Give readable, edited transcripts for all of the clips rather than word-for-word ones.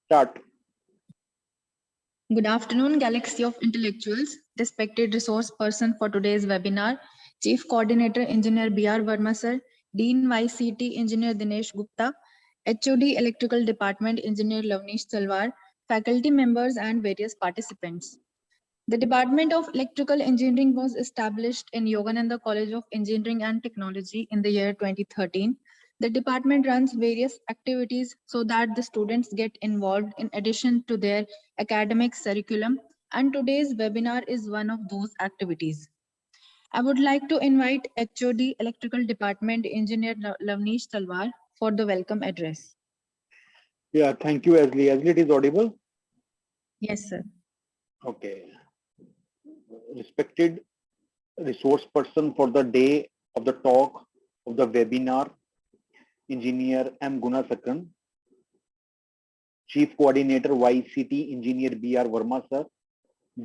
Start. Good afternoon, Galaxy of Intellectuals. Respected resource person for today's webinar, Chief Coordinator Engineer B.R. Verma Sir, Dean YCET Engineer Dinesh Gupta, HOD Electrical Department Engineer Lavnish Talwar, faculty members and various participants. The Department of Electrical Engineering was established in Yogananda College of Engineering and Technology in the year 2013. The department runs various activities so that the students get involved in addition to their academic curriculum, and today's webinar is one of those activities. I would like to invite HOD Electrical Department Engineer Lavnish Talwar for the welcome address. Yeah, thank you, Asli. Asli, it is audible? Yes, sir. Okay. Respected resource person for the day of the talk of the webinar, Engineer M. Gunasakan, Chief Coordinator YCT Engineer B.R. Verma Sir,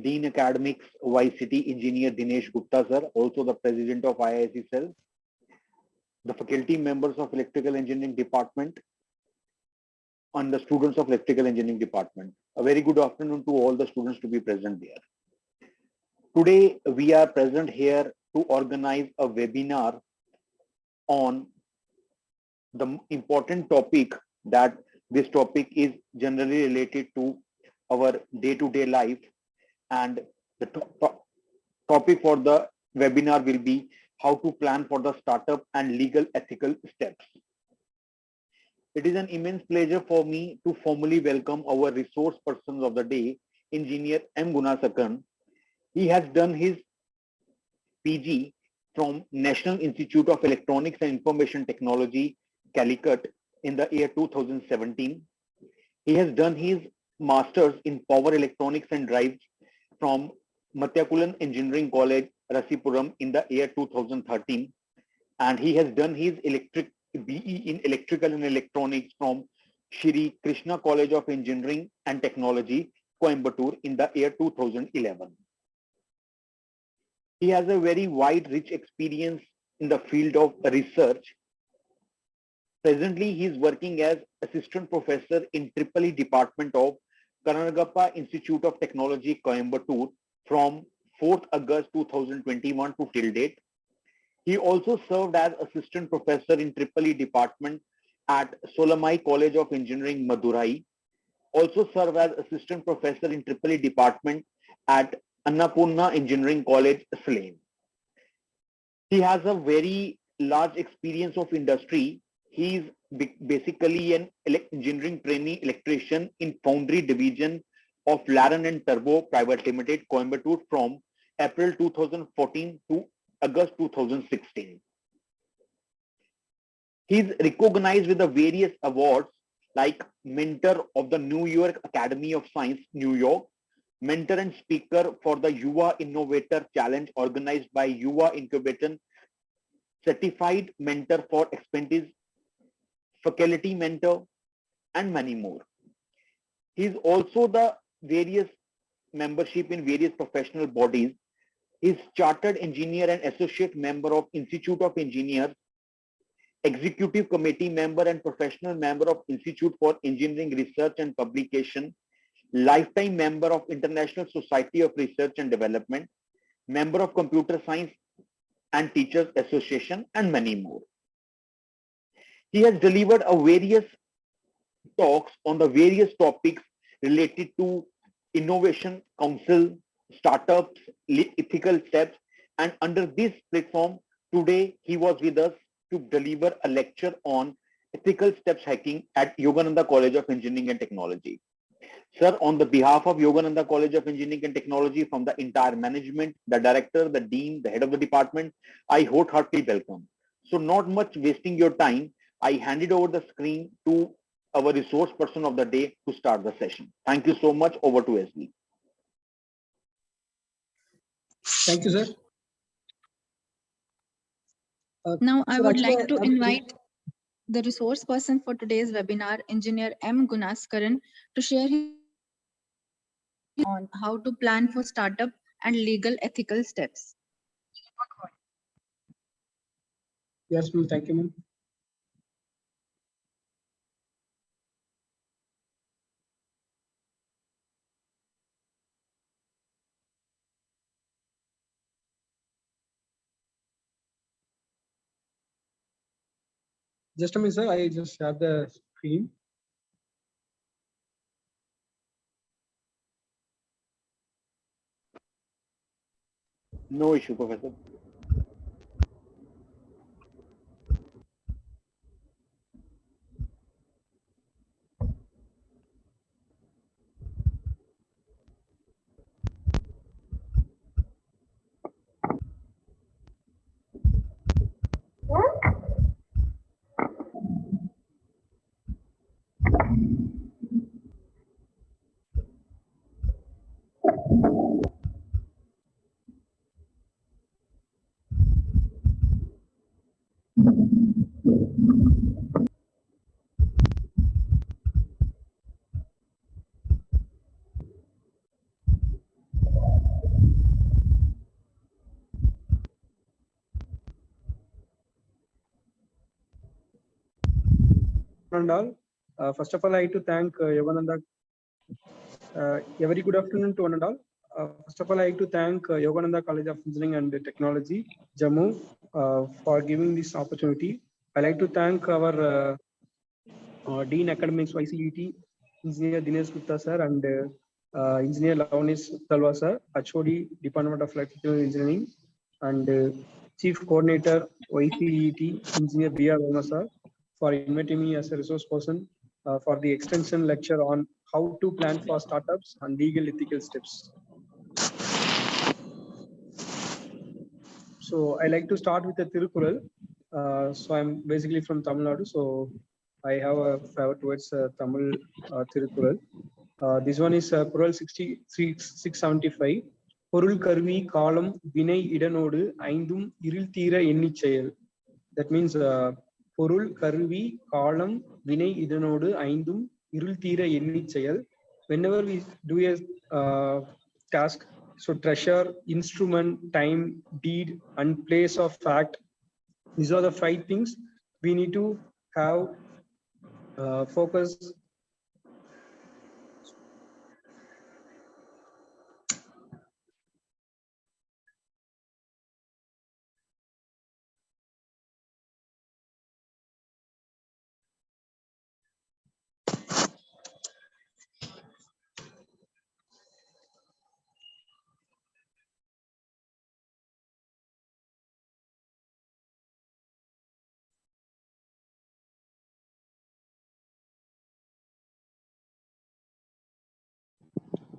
Dean Academics YCT Engineer Dinesh Gupta Sir, also the President of IISc Cell, the faculty members of Electrical Engineering Department, and the students of Electrical Engineering Department. A very good afternoon to all the students to be present there. Today, we are present here to organize a webinar on the important topic that this topic is generally related to our day-to-day life, and the topic for the webinar will be how to plan for the startup and legal ethical steps. It is an immense pleasure for me to formally welcome our resource persons of the day, Engineer M. Gunasakan. He has done his PG from National Institute of Electronics and Information Technology, Calicut, in the year 2017. He has done his Masters in Power Electronics and Drives from Matyakulan Engineering College, Rasipuram, in the year 2013. And he has done his BE in Electrical and Electronics from Shri Krishna College of Engineering and Technology, Coimbatore, in the year 2011. He has a very wide, rich experience in the field of research. Presently, he is working as Assistant Professor in EEE Department of Karnagappa Institute of Technology, Coimbatore, from 4th August 2021 to till date. He also served as Assistant Professor in EEE Department at Solamai College of Engineering, Madurai. Also served as Assistant Professor in EEE Department at Annapurna Engineering College, Slane. He has a very large experience of industry. He is basically an engineering trainee electrician in Foundry Division of Laran and Turbo Private Limited, Coimbatore, from April 2014 to August 2016. He is recognized with the various awards like Mentor of the New York Academy of Science, New York, Mentor and Speaker for the Yuva Innovator Challenge organized by Yuva Incubator, Certified Mentor for Expertise, Faculty Mentor, and many more. He is also the various membership in various professional bodies. He is Chartered Engineer and Associate Member of Institute of Engineers, Executive Committee Member and Professional Member of Institute for Engineering Research and Publication, Lifetime Member of International Society of Research and Development, Member of Computer Science and Teachers Association, and many more. He has delivered various talks on the various topics related to innovation, council, startups, ethical steps, and under this platform, today he was with us to deliver a lecture on ethical steps hacking at Yogananda College of Engineering and Technology. Sir, on the behalf of Yogananda College of Engineering and Technology, from the entire management, the director, the dean, the head of the department, I wholeheartedly welcome. So not much wasting your time, I handed over the screen to our resource person of the day to start the session. Thank you so much. Over to Asli. Thank you, sir. Now, I would like to invite the resource person for today's webinar, Engineer M. Gunaskaran, to share his on how to plan for startup and legal ethical steps. Yes, ma'am. Thank you, ma'am. Just a minute, sir. I just share the screen. No issue, Professor. And all. First of all, I like to thank Yogananda. A very good afternoon to one and all. First of all, I like to thank Yogananda College of Engineering and Technology, Jammu, for giving this opportunity. I like to thank our Dean Academics YCET, Engineer Dinesh Gupta sir, and Engineer Lavanish Talwa sir, HOD Department of Electrical Engineering, and Chief Coordinator YCET, Engineer B.R. Verma sir, for inviting me as a resource person for the extension lecture on how to plan for startups and legal ethical steps. So I like to start with a Tirukural. So I'm basically from Tamil Nadu, so I have a favor towards Tamil Tirukural. This one is Kural 675. பொருள் கருவி காலம் வினை இடனோடு ஐந்தும் இருள் தீர எண்ணிச் செயல். That means பொருள் கருவி காலம் வினை இதனோடு ஐந்தும் இருள் தீர எண்ணிச் செயல். Whenever we do a task, so treasure, instrument, time, deed, and place of fact, these are the 5 things we need to have focus.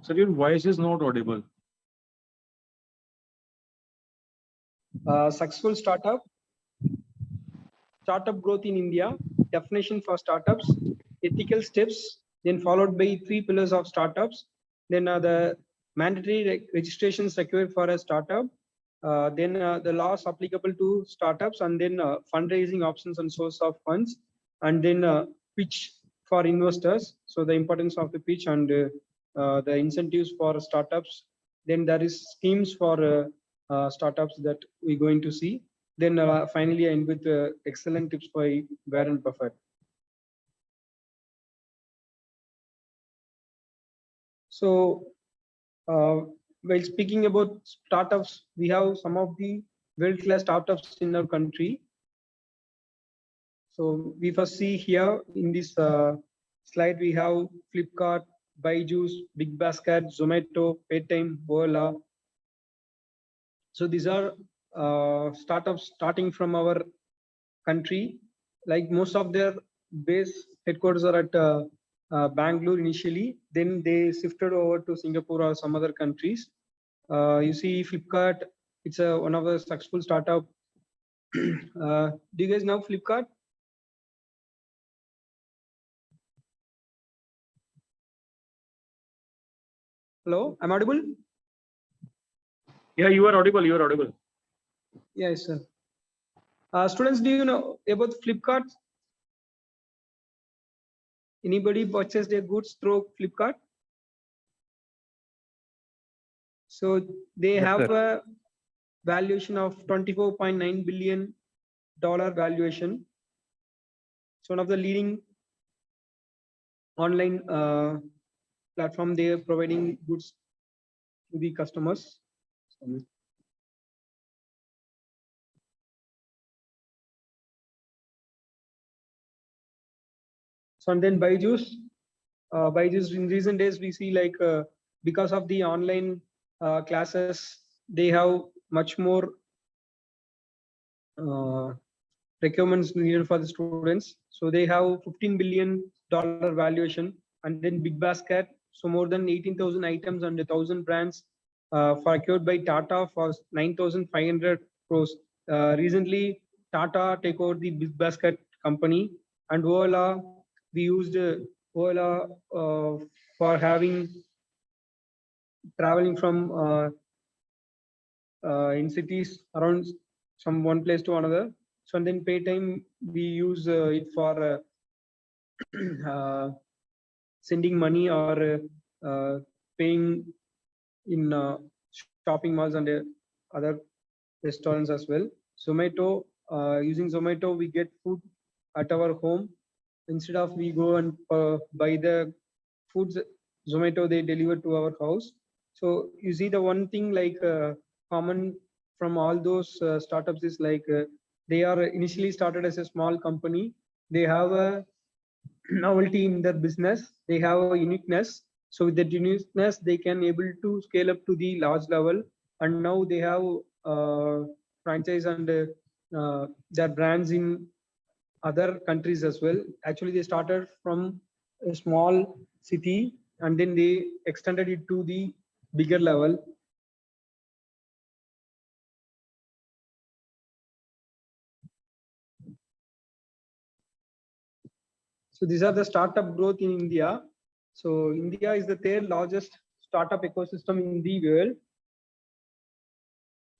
Sir, your voice is not audible. Successful startup growth in India, definition for startups, ethical steps, then followed by 3 pillars of startups, then the mandatory registrations required for a startup, then the laws applicable to startups, and then fundraising options and source of funds, and then pitch for investors. So the importance of the pitch and the incentives for startups. Then there is schemes for startups that we're going to see. Then finally, I end with excellent tips by Warren Buffett. So while speaking about startups, we have some of the world-class startups in our country. So we first see here in this slide, we have Flipkart, Byju's, Big Basket, Zomato, Paytm, Ola. So these are startups starting from our country. Like most of their base headquarters are at Bangalore initially. Then they shifted over to Singapore or some other countries. You see Flipkart, it's one of the successful startup. Do you guys know Flipkart? Hello, I'm audible? Yeah, you are audible. You are audible. Yes, sir. Students, do you know about Flipkart? Anybody purchased their goods through Flipkart? So they Yes, have sir. a valuation of $24.9 billion valuation. It's one of the leading online platform. They are providing goods to the customers. So and then Byju's in recent days we see like because of the online classes, they have much more requirements needed for the students. So they have $15 billion valuation, and then Big Basket. So more than 18,000 items and 1,000 brands procured by Tata for 9,500 crores. Recently, Tata take over the Big Basket company, and Ola, we used Ola for having traveling from in cities around from one place to another. So and then Paytime, we use it for sending money or paying in shopping malls and other restaurants as well. Zomato, using Zomato, we get food at our home. Instead of we go and buy the foods, Zomato, they deliver to our house. So you see the one thing like common from all those startups is like they are initially started as a small company. They have a novelty in their business. They have a uniqueness. So with that uniqueness, they can able to scale up to the large level. And now they have franchise and their brands in other countries as well. Actually, they started from a small city and then they extended it to the bigger level. So these are the startup growth in India. So India is the third largest startup ecosystem in the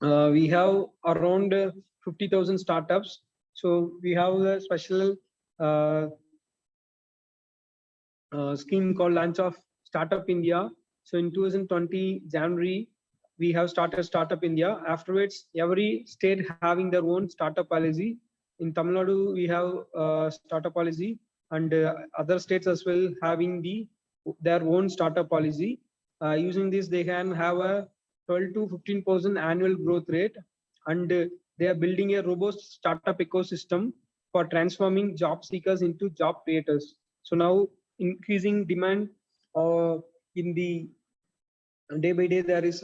world. We have around 50,000 startups. So we have a special scheme called Launch of Startup India. So in 2020 January, we have started Startup India. Afterwards, every state having their own startup policy. In Tamil Nadu, we have startup policy, and other states as well having their own startup policy. Using this, they can have a 12 to 15% annual growth rate, and they are building a robust startup ecosystem for transforming job seekers into job creators. So now increasing demand in the day by day, there is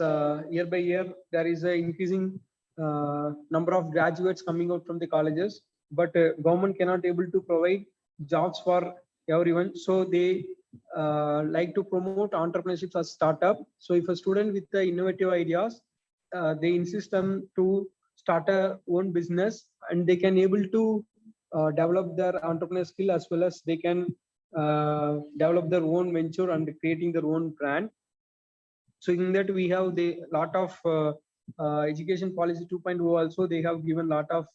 year by year there is a increasing number of graduates coming out from the colleges, but government cannot able to provide jobs for everyone, so they like to promote entrepreneurship as startup. So if a student with the innovative ideas, they insist them to start a own business, and they can able to develop their entrepreneur skill, as well as they can develop their own venture and creating their own brand. So in that we have the lot of education policy 2.0 also, they have given lot of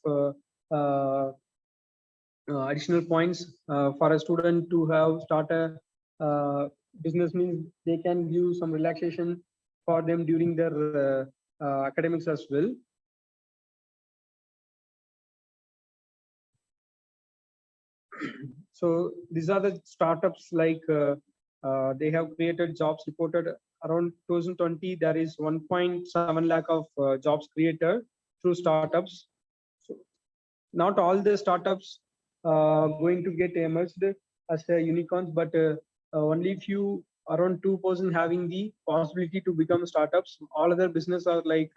additional points for a student to have start a business, means they can give some relaxation for them during their academics as well. So these are the startups like they have created jobs reported around 2020. There is 1.7 lakh of jobs created through startups. So not all the startups going to get emerged as a unicorns, but only few, around 2% having the possibility to become startups. All other business are like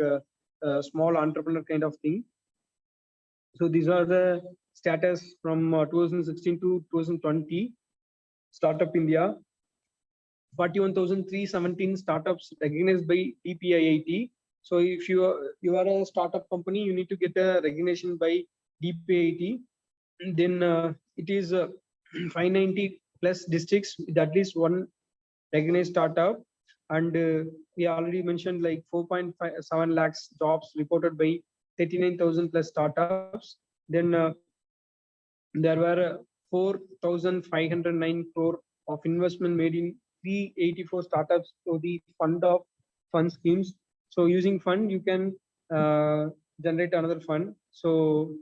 small entrepreneur kind of thing. So these are the status from 2016 to 2020. Startup India, 41,317 startups recognized by DPIIT. So if you are a startup company, you need to get a recognition by DPIIT. Then it is 590 plus districts with at least one recognized startup, and we already mentioned like 4.7 lakhs jobs reported by 39,000 plus startups. Then there were 4,509 crore of investment made in 384 startups to the fund schemes. So using fund, you can generate another fund. So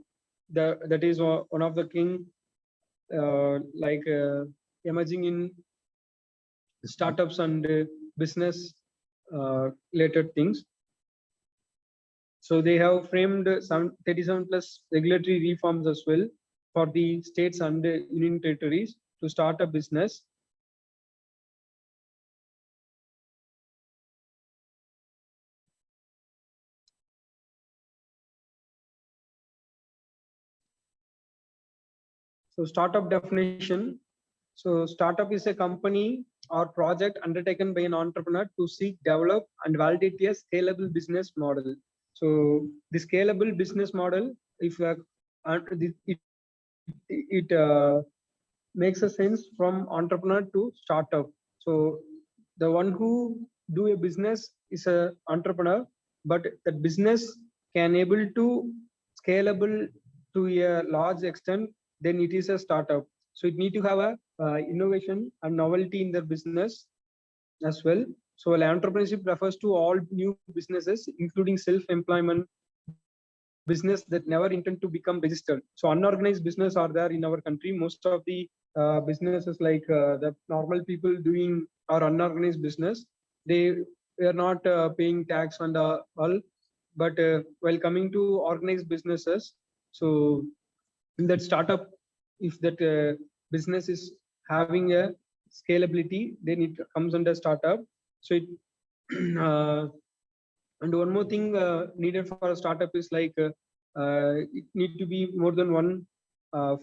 that is one of the thing like emerging in startups and business related things. So they have framed some 37 plus regulatory reforms as well for the states and union territories to start a business. So startup definition. So startup is a company or project undertaken by an entrepreneur to seek, develop, and validate a scalable business model. So the scalable business model, if it makes a sense from entrepreneur to startup. So the one who do a business is a entrepreneur, but that business can able to scalable to a large extent, then it is a startup. So it need to have a innovation and novelty in their business as well. So entrepreneurship refers to all new businesses, including self-employment business that never intend to become registered. So unorganized business are there in our country. Most of the businesses like the normal people doing our unorganized business, they are not paying tax and all. But while coming to organized businesses, so in that startup, if that business is having a scalability, then it comes under startup. So it and one more thing needed for a startup is like it need to be more than one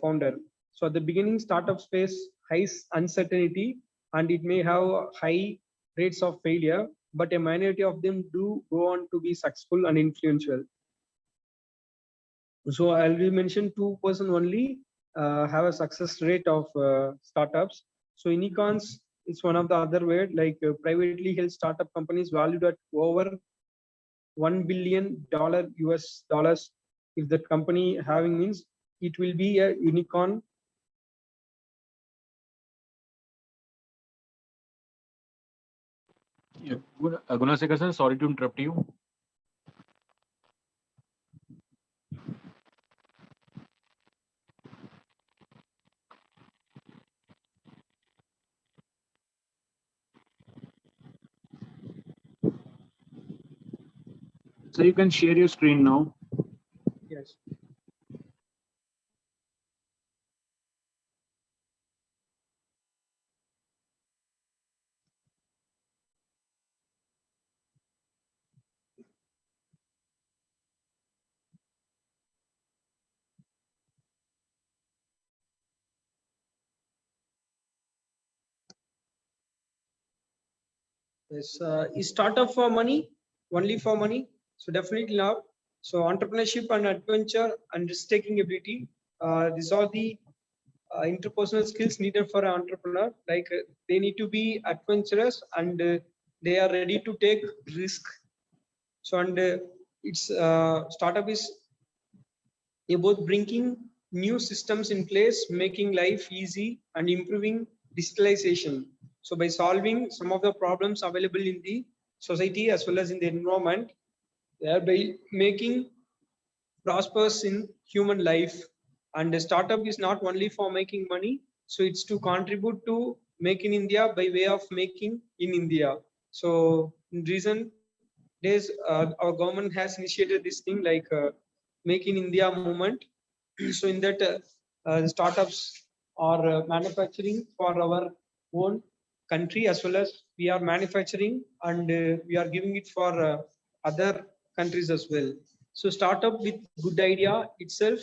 founder. So at the beginning, startups face high uncertainty and it may have high rates of failure, but a minority of them do go on to be successful and influential. So I'll be mention 2% only have a success rate of startups. So unicorns is one of the other word, like privately held startup companies valued at over $1 billion US dollars. If that company having means, it will be a unicorn. Yeah. Gunasekar sir, sorry to interrupt you. So you can share your screen now. Yes. Yes, is startup for money? Only for money? So definitely not. So entrepreneurship and adventure and risk-taking ability. These are the interpersonal skills needed for an entrepreneur. Like they need to be adventurous and they are ready to take risk. So and it's startup is about bringing new systems in place, making life easy and improving digitalization. So by solving some of the problems available in the society as well as in the environment, thereby making prosperous in human life. And the startup is not only for making money, so it's to contribute to make in India by way of making in India. So in recent days, our government has initiated this thing like make in India movement. So in that the startups are manufacturing for our own country as well as we are manufacturing and we are giving it for other countries as well. So startup with good idea itself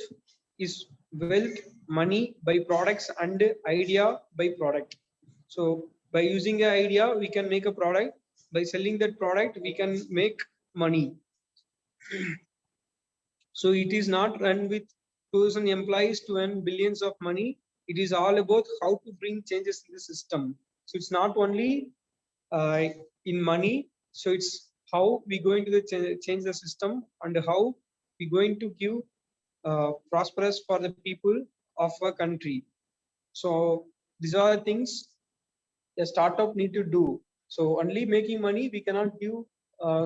is wealth, money by products and idea by product. So by using an idea, we can make a product. By selling that product, we can make money. So it is not run with 2,000 employees to earn billions of money. It is all about how to bring changes in the system. So it's not only in money. So it's how we going to change the system and how we going to give prosperous for the people of a country. So these are things a startup need to do. So only making money, we cannot give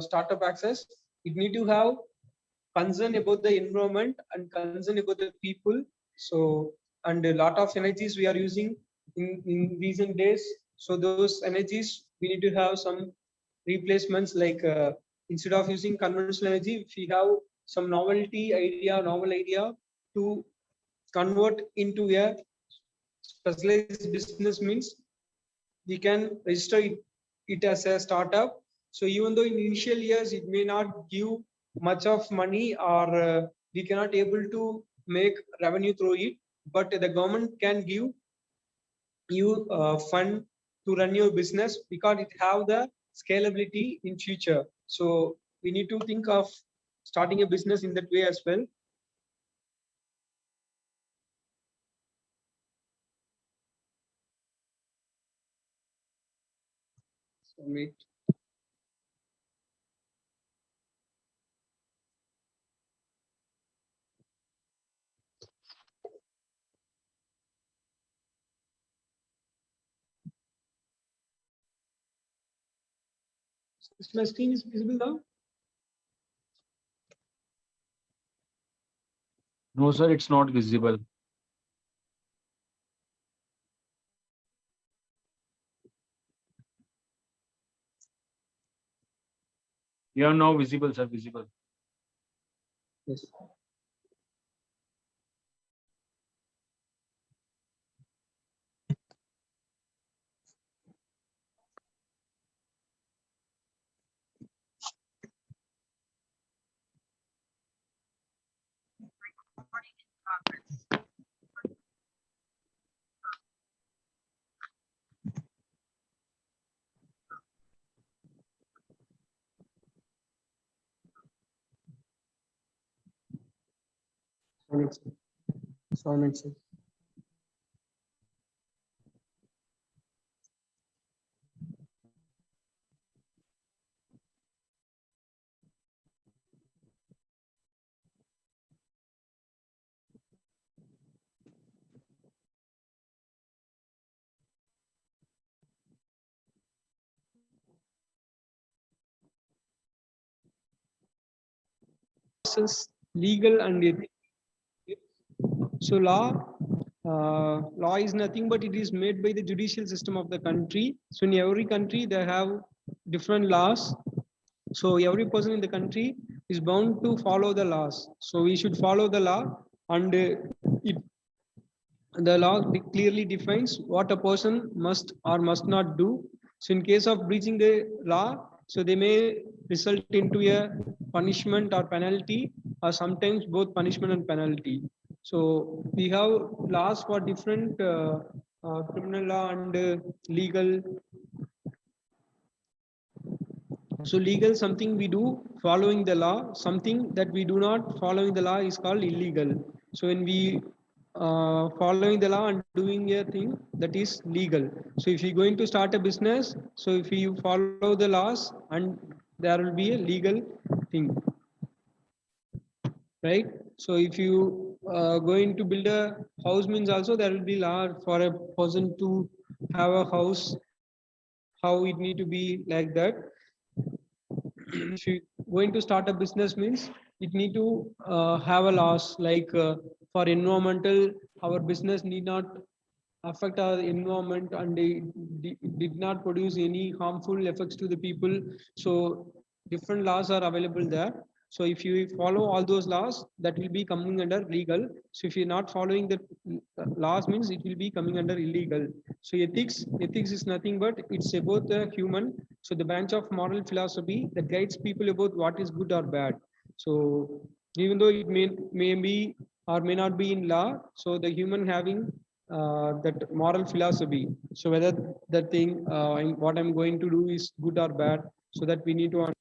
startup access. It need to have concern about the environment and concern about the people. So and a lot of energies we are using in recent days. So those energies we need to have some replacements like instead of using conventional energy, if we have some novel idea to convert into a specialized business means we can register it as a startup. So even though in initial years it may not give much of money, or we cannot able to make revenue through it, but the government can give you fund to run your business because it have the scalability in future. So we need to think of starting a business in that way as well. Submit. Is my screen is visible now? No, sir, it's not visible. You are now visible, sir, visible. Yes. Sonnet. Legal and ethics. So law is nothing but it is made by the judicial system of the country. So in every country they have different laws. So every person in the country is bound to follow the laws. So we should follow the law, and the law clearly defines what a person must or must not do. So in case of breaching the law, so they may result into a punishment or penalty, or sometimes both punishment and penalty. So we have laws for different criminal law and legal. So legal something we do following the law, something that we do not following the law is called illegal. So when we following the law and doing a thing that is legal. So if you're going to start a business, so if you follow the laws, and there will be a legal thing, right? So if you going to build a house means also there will be law for a person to have a house, how it need to be like that. If you going to start a business means it need to have a loss, like for environmental, our business need not affect our environment, and it did not produce any harmful effects to the people. So different laws are available there. So if you follow all those laws, that will be coming under legal. So if you're not following the laws means it will be coming under illegal. So ethics is nothing but it's about the human. So the branch of moral philosophy that guides people about what is good or bad. So even though it may be or may not be in law, so the human having that moral philosophy. So whether that thing, what I'm going to do is good or bad, so that we need to understand.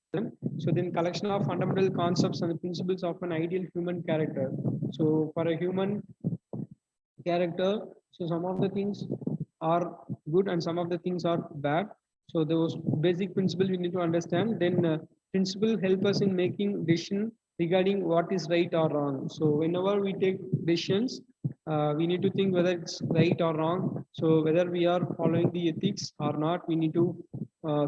So then collection of fundamental concepts and the principles of an ideal human character. So for a human character, so some of the things are good and some of the things are bad. So those basic principles we need to understand. Then principle help us in making decision regarding what is right or wrong. So whenever we take decisions, we need to think whether it's right or wrong. So whether we are following the ethics or not, we need to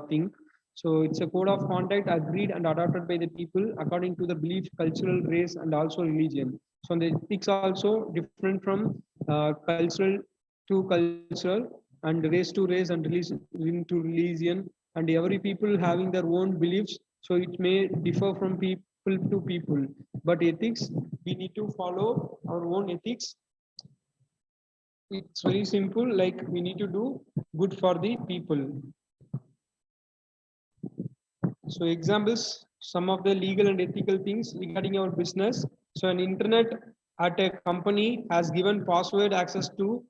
think. So it's a code of conduct agreed and adopted by the people according to the belief, cultural, race, and also religion. So the ethics also different from cultural to cultural, and race to race, and religion to religion, and every people having their own beliefs. So it may differ from people to people. But ethics, we need to follow our own ethics It's very simple, like we need to do good for the people. So examples, some of the legal and ethical things regarding our business. So an internet at a company has given password access to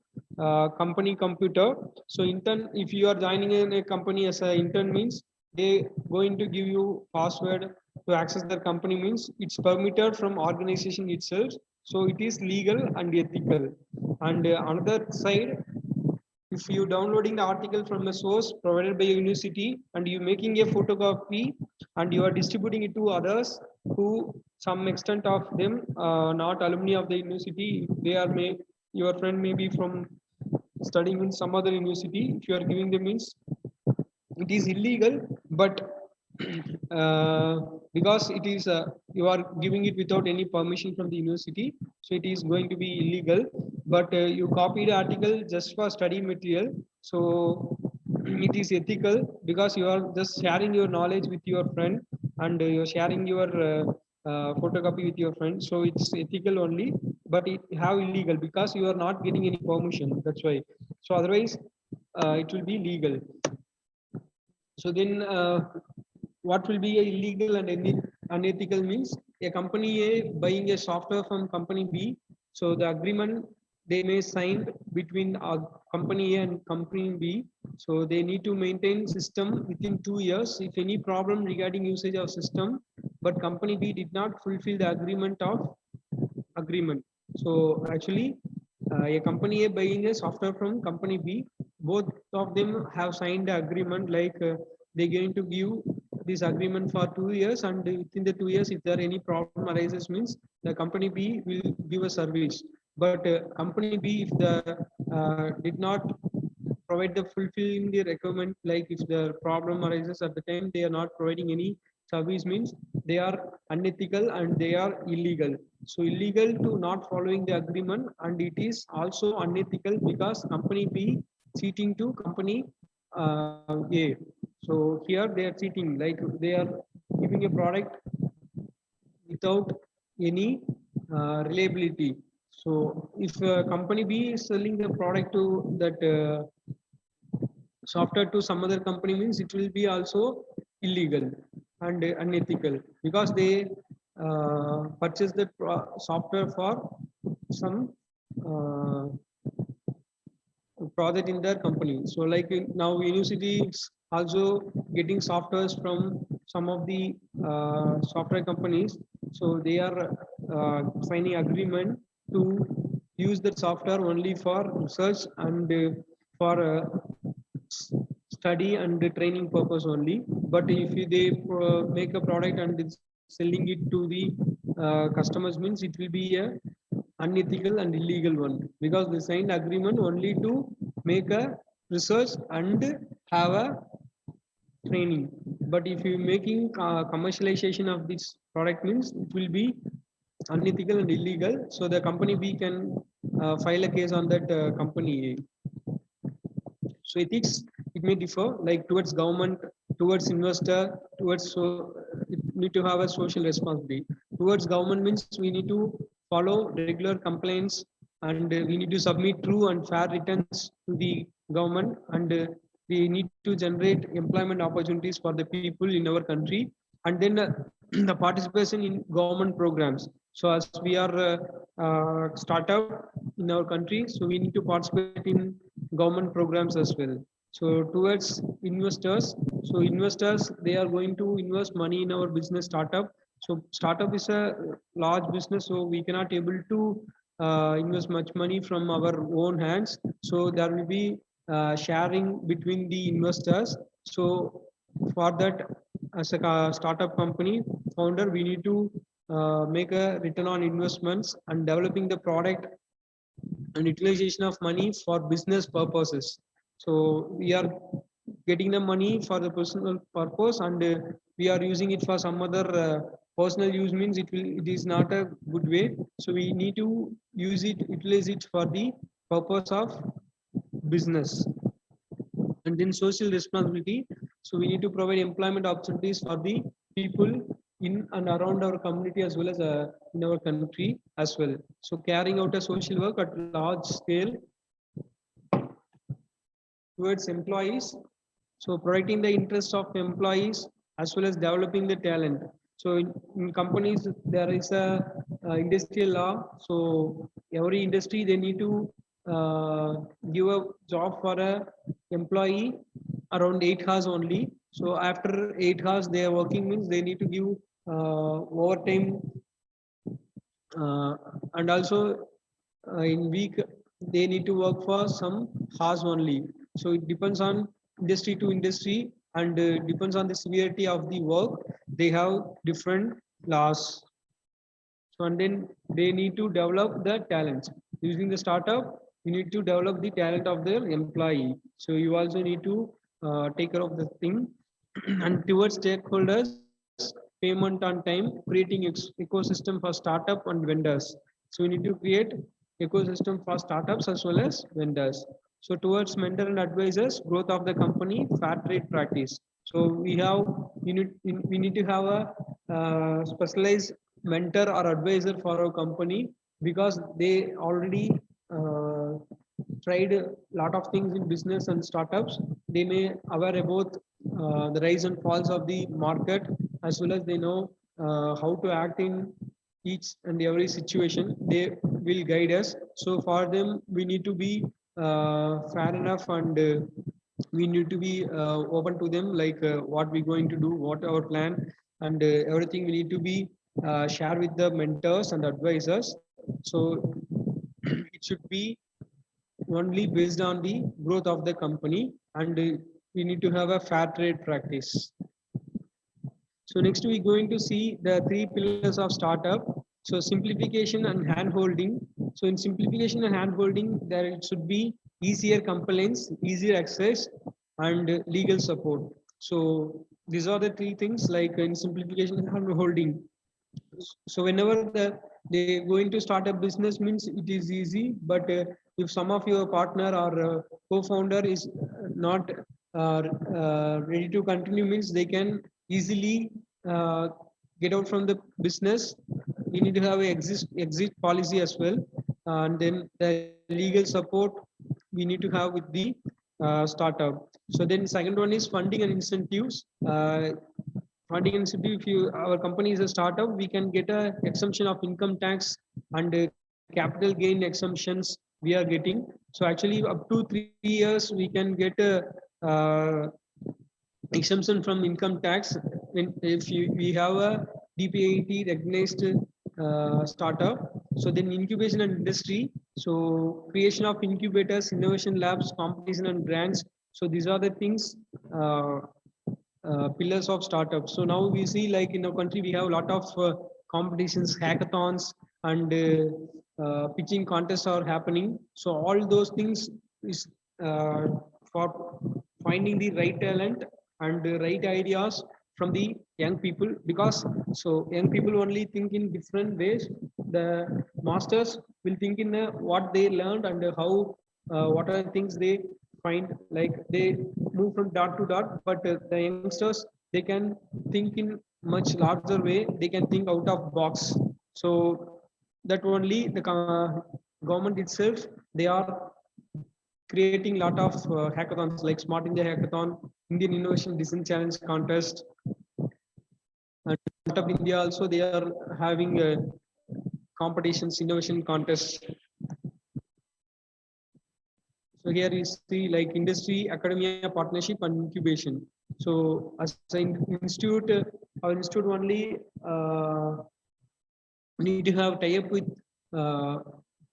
company computer. So intern, if you are joining in a company as an intern means they going to give you password to access their company means it's permitted from organization itself. So it is legal and ethical. And another side, if you downloading the article from a source provided by a university and you making a photocopy and you are distributing it to others who some extent of them not alumni of the university, they are may your friend may be from studying in some other university, if you are giving them means it is illegal, but because it is you are giving it without any permission from the university, so it is going to be illegal. But you copied the article just for study material, so it is ethical because you are just sharing your knowledge with your friend and you're sharing your photocopy with your friend, so it's ethical only. But it have illegal because you are not getting any permission, that's why. So otherwise it will be legal. So then what will be illegal and unethical means a company A buying a software from company B. So the agreement they may sign between company A and company B. So they need to maintain system within 2 years. If any problem regarding usage of system, but company B did not fulfill the agreement. So actually, a company A buying a software from company B, both of them have signed the agreement like they're going to give this agreement for 2 years, and within the 2 years, if there any problem arises, means the company B will give a service. But company B, if the did not provide the fulfilling the requirement, like if the problem arises at the time they are not providing any service means they are unethical and they are illegal. So illegal to not following the agreement, and it is also unethical because company B cheating to company A. So here they are cheating, like they are giving a product without any reliability. So if company B is selling the product to that software to some other company means it will be also illegal and unethical because they purchase the software for some uh, project in their company. So like now universities also getting softwares from some of the software companies. So they are signing agreement to use that software only for research and for study and the training purpose only. But if they make a product and it's selling it to the customers means it will be a unethical and illegal one because they signed agreement only to make a research and have a training. But if you making commercialization of this product means it will be unethical and illegal. So the company B can file a case on that company A. So ethics, it may differ like towards government, towards investor, towards so it need to have a social responsibility. Towards government means we need to follow regular complaints and we need to submit true and fair returns to the government, and we need to generate employment opportunities for the people in our country, and then the participation in government programs. So as we are startup in our country, so we need to participate in government programs as well. So towards investors, so investors they are going to invest money in our business startup. So startup is a large business, so we cannot able to invest much money from our own hands. So there will be sharing between the investors. So for that, as a startup company founder, we need to make a return on investments and developing the product and utilization of money for business purposes. So we are getting the money for the personal purpose, and we are using it for some other personal use means it is not a good way. So we need to utilize it for the purpose of business. And then social responsibility. So we need to provide employment opportunities for the people in and around our community as well as in our country as well. So carrying out a social work at large scale towards employees. So protecting the interests of employees as well as developing the talent. So in companies, there is a industrial law. So every industry, they need to give a job for a employee around 8 hours only. So after 8 hours, they are working means they need to give overtime, and also in week they need to work for some hours only. So it depends on industry to industry, and depends on the severity of the work. They have different laws. So and then they need to develop the talents. Using the startup, you need to develop the talent of their employee. So you also need to take care of the thing. And towards stakeholders, payment on time, creating ecosystem for startup and vendors. So we need to create ecosystem for startups as well as vendors. So towards mentor and advisors, growth of the company, fair trade practice. So we need to have a specialized mentor or advisor for our company, because they already uh, tried a lot of things in business and startups. They may aware about the rise and falls of the market, as well as they know how to act in each and every situation. They will guide us. So for them, we need to be fair enough, and we need to be open to them, like what we're going to do, what our plan, and everything we need to be share with the mentors and advisors. So it should be only based on the growth of the company, and we need to have a fair trade practice. So next we're going to see the three pillars of startup. So simplification and hand holding. So in simplification and hand holding, there it should be easier compliance, easier access, and legal support. So these are the three things, like in simplification and hand holding. So whenever they going to start a business means it is easy, but if some of your partner or co-founder is not ready to continue means they can easily uh, get out from the business. We need to have a exit policy as well, and then the legal support we need to have with the startup. So then second one is funding and incentives. Funding incentive, if you our company is a startup, we can get a exemption of income tax and capital gain exemptions we are getting. So actually up to 3 years we can get a uh, exemption from income tax when if we have a DPIT recognized startup. So then incubation and industry. So creation of incubators, innovation labs, competition and grants. So these are the things, pillars of startups. So now we see, like in our country, we have a lot of competitions, hackathons, and pitching contests are happening. So all those things is uh, for finding the right talent and the right ideas from the young people, because so young people only think in different ways. The masters will think in what they learned and how what are the things they find, like they move from dot to dot, but the youngsters, they can think in much larger way, they can think out of box. So that only the government itself, they are creating a lot of hackathons like Smart India Hackathon, Indian Innovation Design Challenge Contest, and Startup India also they are having competitions, innovation contests. So here you see like industry, academia partnership and incubation. So as an institute, our institute only need to have tie up with uh,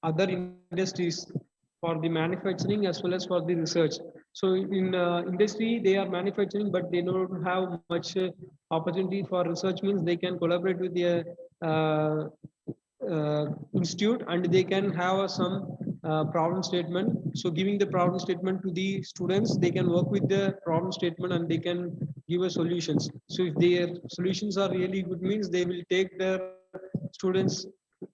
other industries for the manufacturing as well as for the research. So in industry, they are manufacturing, but they don't have much opportunity for research. Means they can collaborate with the uh, institute, and they can have some problem statement. So giving the problem statement to the students, they can work with the problem statement and they can give a solutions. So if their solutions are really good means they will take their students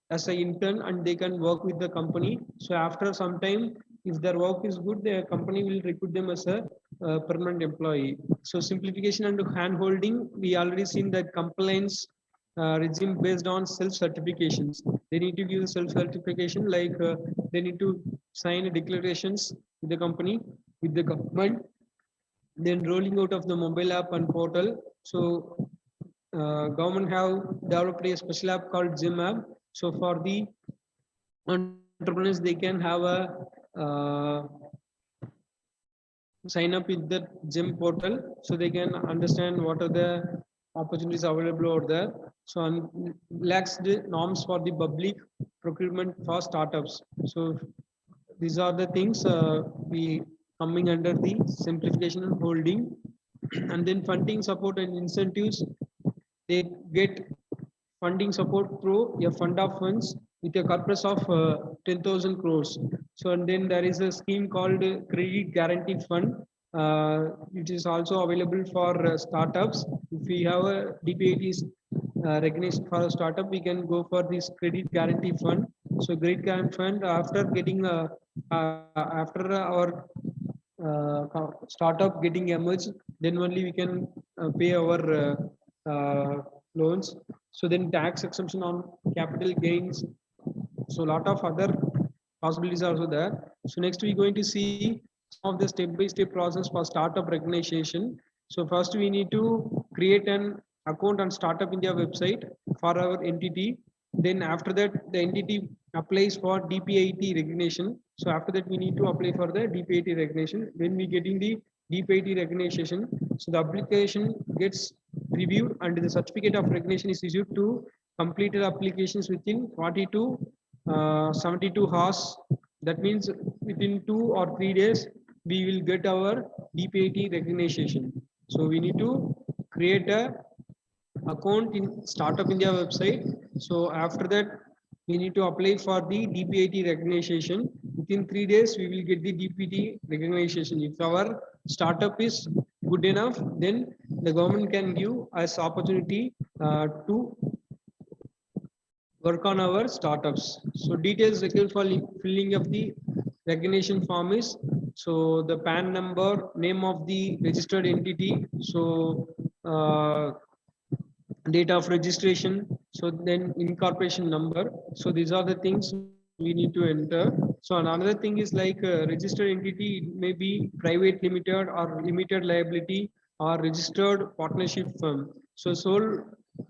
as an intern and they can work with the company. So after some time, if their work is good, the company will recruit them as a permanent employee. So simplification and hand holding, we already seen that compliance regime based on self-certifications. They need to give self-certification, like they need to sign declarations with the company, with the government. Then rolling out of the mobile app and portal. So government have developed a special app called Gym app. So for the entrepreneurs, they can have a sign up with the Gym portal, so they can understand what are the opportunities available over there. So relax the norms for the public procurement for startups. So these are the things we coming under the simplification and holding. And then funding support and incentives, they get funding support through a fund of funds with a corpus of 10,000 crores. So, and then there is a scheme called Credit Guarantee Fund, which is also available for startups. If we have a DPIT recognition for a startup, we can go for this Credit Guarantee Fund. So, Credit Guarantee Fund, after getting after our startup getting emerged, then only we can pay our loans. So then tax exemption on capital gains. So a lot of other possibilities are also there. So next we're going to see some of the step-by-step process for startup recognition. So first we need to create an account on Startup India website for our entity. Then after that, the entity applies for DPIT recognition. So after that, we need to apply for the DPIT recognition. When we getting the DPIT recognition, so the application gets reviewed and the certificate of recognition is issued to completed applications within 40 to 72 hours. That means within 2 or 3 days, we will get our DPIT recognition. So we need to create a account in Startup India website. So after that, we need to apply for the DPIT recognition. Within 3 days, we will get the DPIT recognition. If our startup is good enough, then the government can give us opportunity to work on our startups. So details required for filling of the recognition form is, so the PAN number, name of the registered entity, so date of registration, so then incorporation number. So these are the things we need to enter. So another thing is like registered entity, it may be private limited or limited liability or registered partnership firm. So sole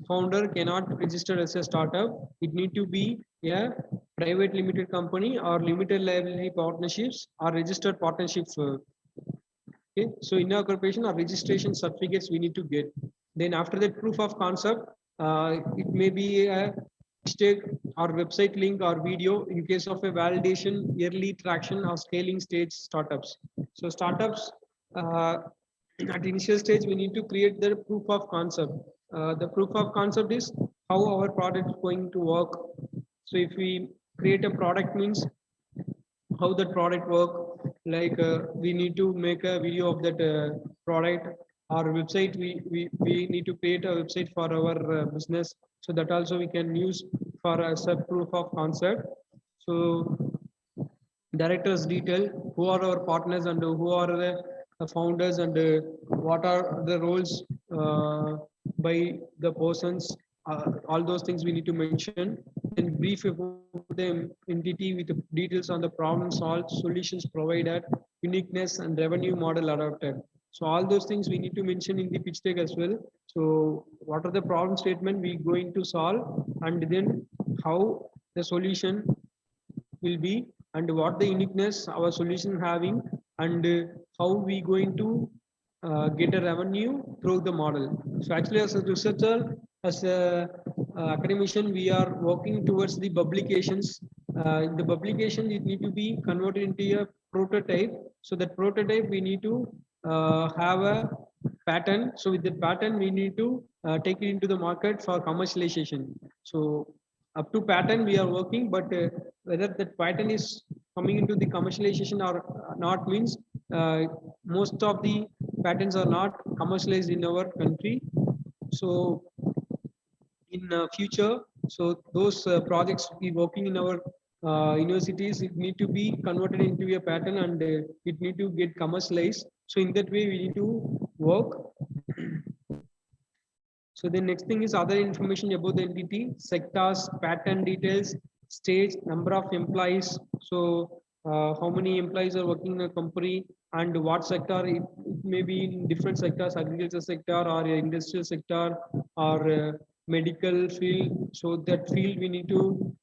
founder cannot register as a startup. It need to be a private limited company or limited liability partnerships or registered partnership firm. Okay, so incorporation or registration certificates we need to get. Then after that, proof of concept, it may be a mistake or website link or video in case of a validation, early traction or scaling stage startups. So startups at initial stage, we need to create the proof of concept. The proof of concept is how our product is going to work. So if we create a product, means how that product work, like we need to make a video of that product. Our website, we need to create a website for our business, so that also we can use for as a proof of concept. So directors detail, who are our partners and who are the founders, and what are the roles by the persons, all those things we need to mention. And brief about the entity with the details on the problem solved, solutions provided, uniqueness and revenue model adopted. So all those things we need to mention in the pitch deck as well. So what are the problem statement we going to solve, and then how the solution will be, and what the uniqueness our solution having, and how we going to get a revenue through the model. So actually, as a researcher, as a academician, we are working towards the publications. The publication, it need to be converted into a prototype. So that prototype we need to have a pattern. So with the pattern, we need to take it into the market for commercialization. So up to pattern we are working, but whether that pattern is coming into the commercialization or not, means most of the patents are not commercialized in our country. So in future, so those projects we working in our universities, it need to be converted into a pattern, and it need to get commercialized. So in that way we need to work. So the next thing is other information about the entity, sectors, pattern details, stage, number of employees. So how many employees are working in a company, and what sector. It may be in different sectors, agriculture sector or industrial sector or medical field. So that field we need to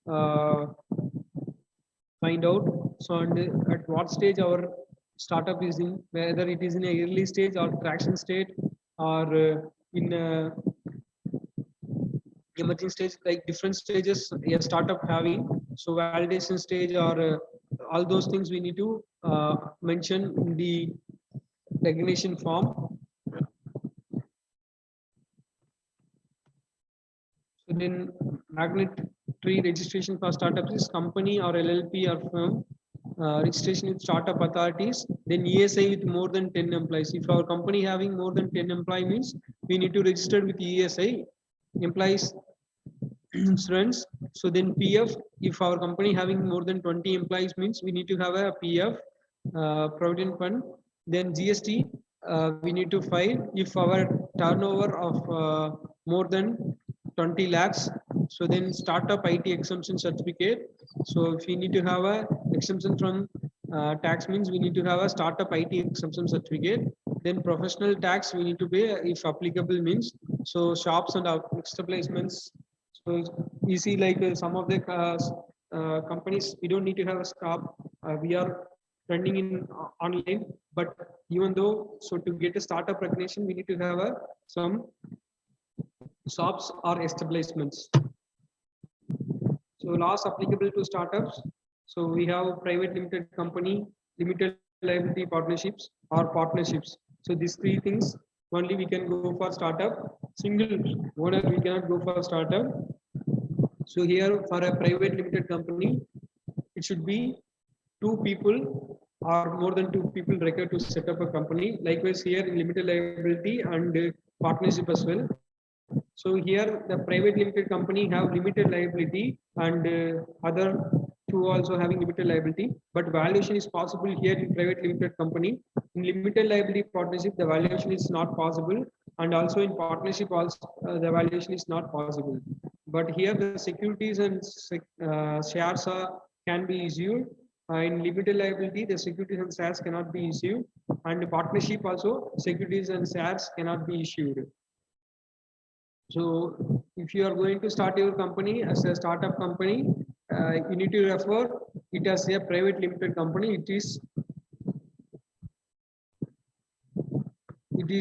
find out. So and at what stage our startup is in, whether it is in a early stage or traction state or in a emerging stage, like different stages a startup having. So validation stage or all those things we need to mention in the recognition form. So then magnetary registration for startups is company or LLP or firm registration with startup authorities. Then ESI with more than 10 employees. If our company having more than 10 employees means we need to register with ESI employees insurance. So then PF, if our company having more than 20 employees means we need to have a PF provident fund. Then GST we need to file if our turnover of more than 20 lakhs. So then startup IT exemption certificate. So if we need to have a exemption from tax means we need to have a startup IT exemption certificate. Then professional tax we need to pay if applicable means. So shops and establishments. So you see like some of the companies we don't need to have a shop. We are running in online, but even though, so to get a startup recognition we need to have a some shops or establishments. So laws applicable to startups. So we have private limited company, limited liability partnerships or partnerships. So these three things only we can go for startup. Single owner we cannot go for startup. So here for a private limited company, it should be 2 people or more than 2 people required to set up a company. Likewise here in limited liability and partnership as well. So here the private limited company have limited liability and other 2 also having limited liability, but valuation is possible here in private limited company. In limited liability partnership the valuation is not possible, and also in partnership also the valuation is not possible. But here the securities and shares can be issued. In limited liability the securities and shares cannot be issued, and partnership also securities and shares cannot be issued. So if you are going to start your company as a startup company, you need to refer it as a private limited company. It is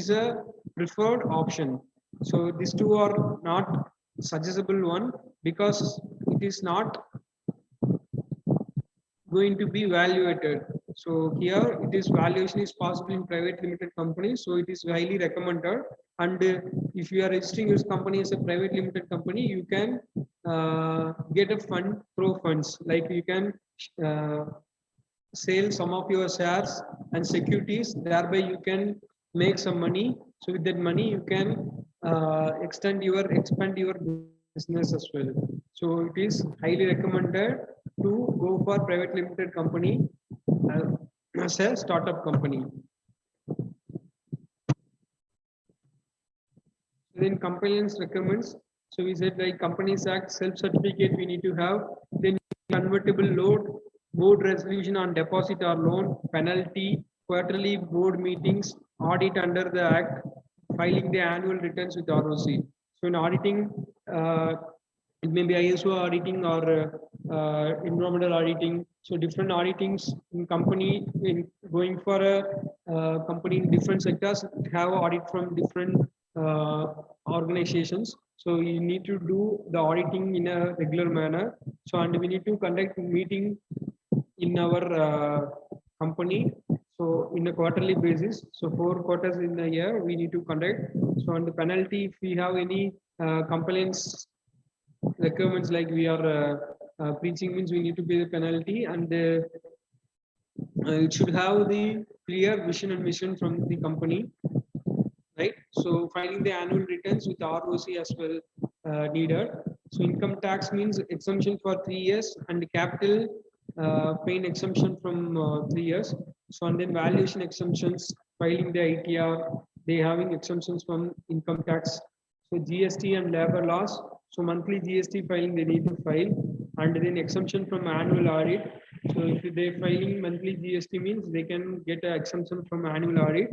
a preferred option. So these 2 are not suggestible one because it is not going to be evaluated. So here it is valuation is possible in private limited company, so it is highly recommended. And if you are registering your company as a private limited company, you can get a fund through funds, like you can sell some of your shares and securities, thereby you can make some money. So with that money you can expand your business as well. So it is highly recommended to go for private limited company as a startup company. Then compliance recommends. So we said like Companies Act self-certificate we need to have. Then convertible board resolution on deposit or loan, penalty, quarterly board meetings, audit under the act, filing the annual returns with ROC. So in auditing, it may be ISO auditing or environmental auditing. So different auditings in company, in going for a company in different sectors, have audit from different organizations. So you need to do the auditing in a regular manner. So and we need to conduct meeting in our company. So in a quarterly basis. So 4 quarters in a year we need to conduct. So on the penalty, if we have any compliance requirements like we are preaching means we need to pay the penalty, and it should have the clear vision and mission from the company, right? So filing the annual returns with ROC as well needed. So income tax means exemption for 3 years, and capital paying exemption from 3 years. So and then valuation exemptions, filing the ITR, they having exemptions from income tax. So GST and labor laws. So monthly GST filing they need to file, and then exemption from annual audit. So if they filing monthly GST means they can get an exemption from annual audit.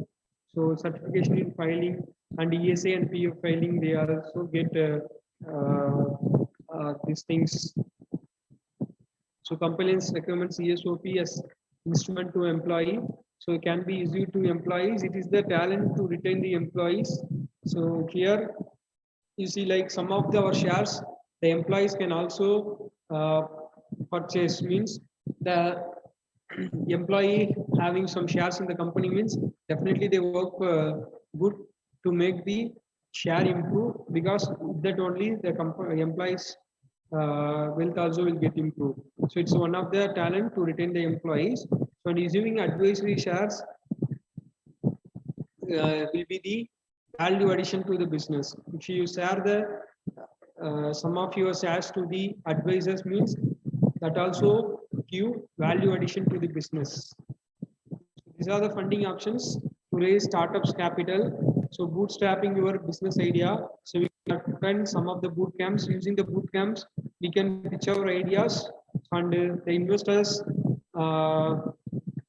So certification in filing and ESA and PF filing, they also get these things. So compliance recommends ESOP as instrument to employee. So it can be issued to employees. It is the talent to retain the employees. So here you see like some of our shares, the employees can also purchase, means the employee having some shares in the company means definitely they work good to make the share improve, because that only the employees wealth also will get improved. So it's one of the talent to retain the employees. So in issuing advisory shares will be the value addition to the business. If you share the some of your shares to the advisors means that also give value addition to the business. These are the funding options to raise startups capital. So bootstrapping your business idea. So we can attend some of the boot camps. Using the boot camps, we can pitch our ideas, and the investors will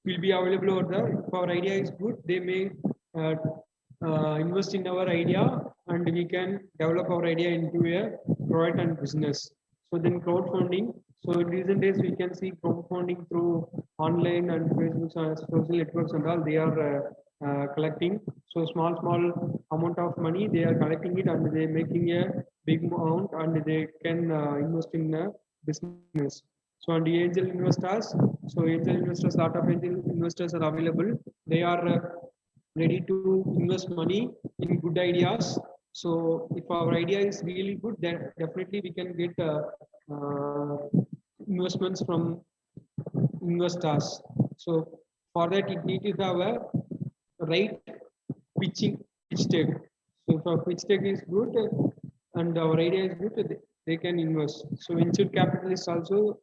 be available over there. If our idea is good, they may uh, invest in our idea, and we can develop our idea into a product and business. So then crowdfunding. So in recent days, we can see crowdfunding through online and Facebook social networks and all. They are collecting. So small amount of money, they are collecting it, and they are making a big amount, and they can invest in a business. So and the angel investors. So angel investors, lot of angel investors are available. They are ready to invest money in good ideas. So if our idea is really good, then definitely we can get investments from investors. So for that, it need to have a right pitch deck. So if our pitch deck is good and our idea is good, they can invest. So venture capitalists also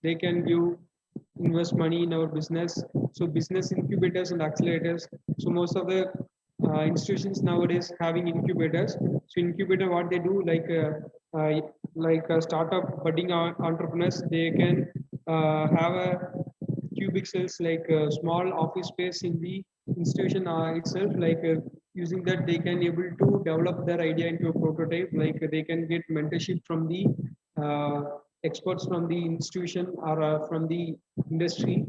they can give invest money in our business. So business incubators and accelerators. So most of the institutions nowadays having incubators. So incubator, what they do, like a startup budding entrepreneurs, they can have a cubic cells, like a small office space in the institution itself. Using that, they can able to develop their idea into a prototype. Like they can get mentorship from the experts from the institution or from the industry.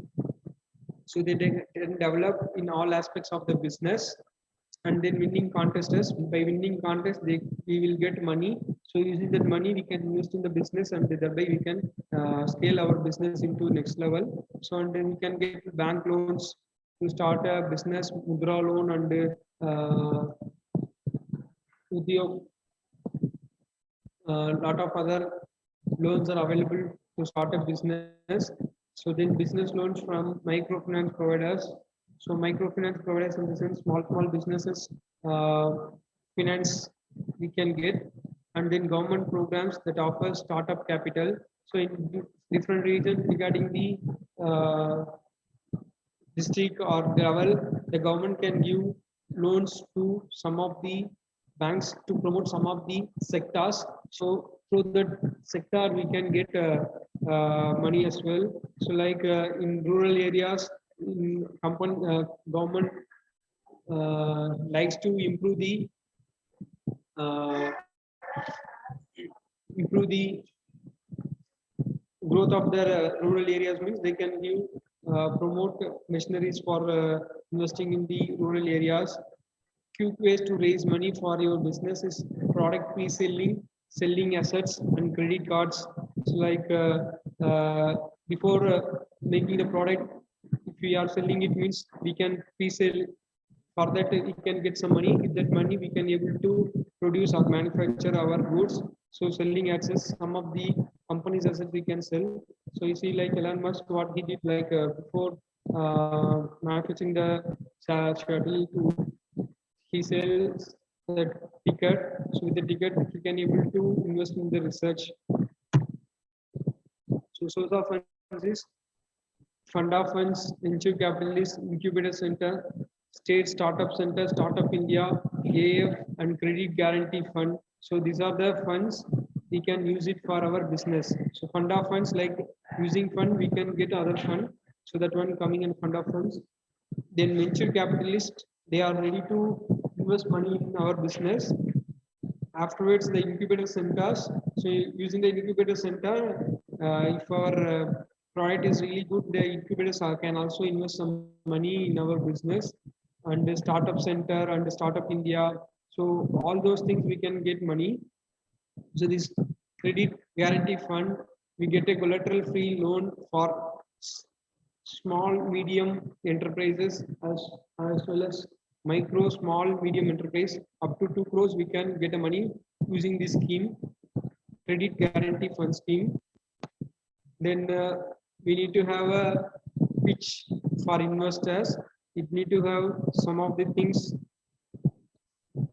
So they can develop in all aspects of the business, and then winning contests. By winning contests, we will get money. So using that money, we can invest in the business, and thereby we can scale our business into next level. So and then we can get bank loans to start a business, mudra loan, and udyog. Lot of other loans are available to start a business. So then business loans from microfinance providers. So microfinance providers in the sense small businesses finance we can get, and then government programs that offer startup capital. So in different regions regarding the district or level, the government can give loans to some of the banks to promote some of the sectors. So through that sector, we can get money as well. So like in rural areas, in government likes to uh, improve the growth of their rural areas, means they can give promote machineries for investing in the rural areas. Quick ways to raise money for your business is product pre-selling, selling assets, and credit cards. So like before making the product, if we are selling it, means we can pre-sell. For that, we can get some money. With that money, we can able to produce or manufacture our goods. So selling access, some of the companies assets we can sell. So you see, like Elon Musk, what he did, like before manufacturing the shuttle, he sells the ticket. So with the ticket, he can able to invest in the research. So source of funds is fund of funds, venture capitalist, incubator center, state startup center, startup India, AF, and credit guarantee fund. So these are the funds we can use it for our business. So fund of funds, like Using fund, we can get other fund. So that one coming in fund of funds. Then venture capitalists, they are ready to invest money in our business. Afterwards, the incubator centers. So using the incubator center, if our product is really good, the incubators can also invest some money in our business. And the startup center and the startup India. So all those things we can get money. So this credit guarantee fund, we get a collateral free loan for small medium enterprises as well as micro small medium enterprise. Up to 2 crores we can get a money using this scheme, credit guarantee fund scheme. Then we need to have a pitch for investors. It need to have some of the things.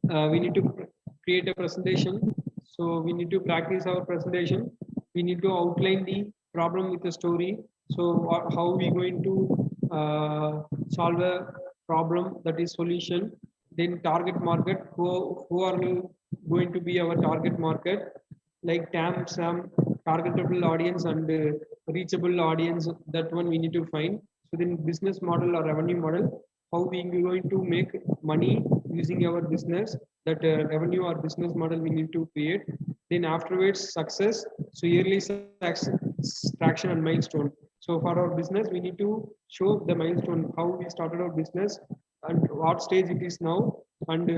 We need to create a presentation. So we need to practice our presentation. We need to outline the problem with a story. So how we going to solve a problem, that is solution. Then target market, who are going to be our target market, like TAM, SAM, targetable audience and reachable audience. That one we need to find. So then business model or revenue model, how we going to make money using our business, that revenue or business model we need to create. Then afterwards success, so yearly traction and milestone. So for our business, we need to show the milestone, how we started our business and what stage it is now, and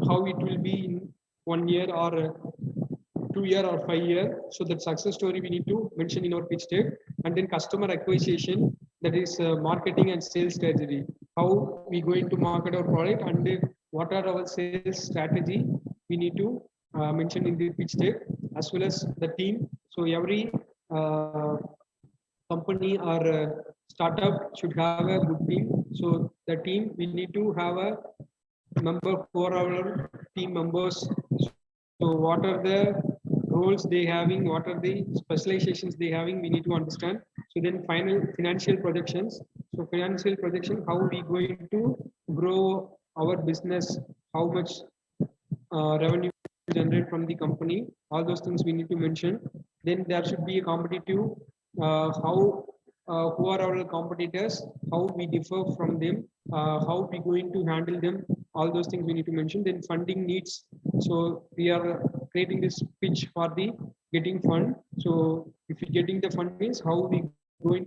how it will be in 1 year or 2 year or 5 year. So that success story we need to mention in our pitch deck. And then customer acquisition, that is marketing and sales strategy. How we going to market our product and what are our sales strategy we need to mention in the pitch deck, as well as the team. So every company or startup should have a good team. So the team, we need to have a member for our team members. So what are the roles they having, what are the specializations they having, we need to understand. So then final financial projections. So financial projection, how we going to grow our business, how much revenue generate from the company, all those things we need to mention. Then there should be a competitive, how who are our competitors, how we differ from them, how we going to handle them, all those things we need to mention. Then funding needs. So we are creating this pitch for the getting fund. So if we getting the fund means how we going to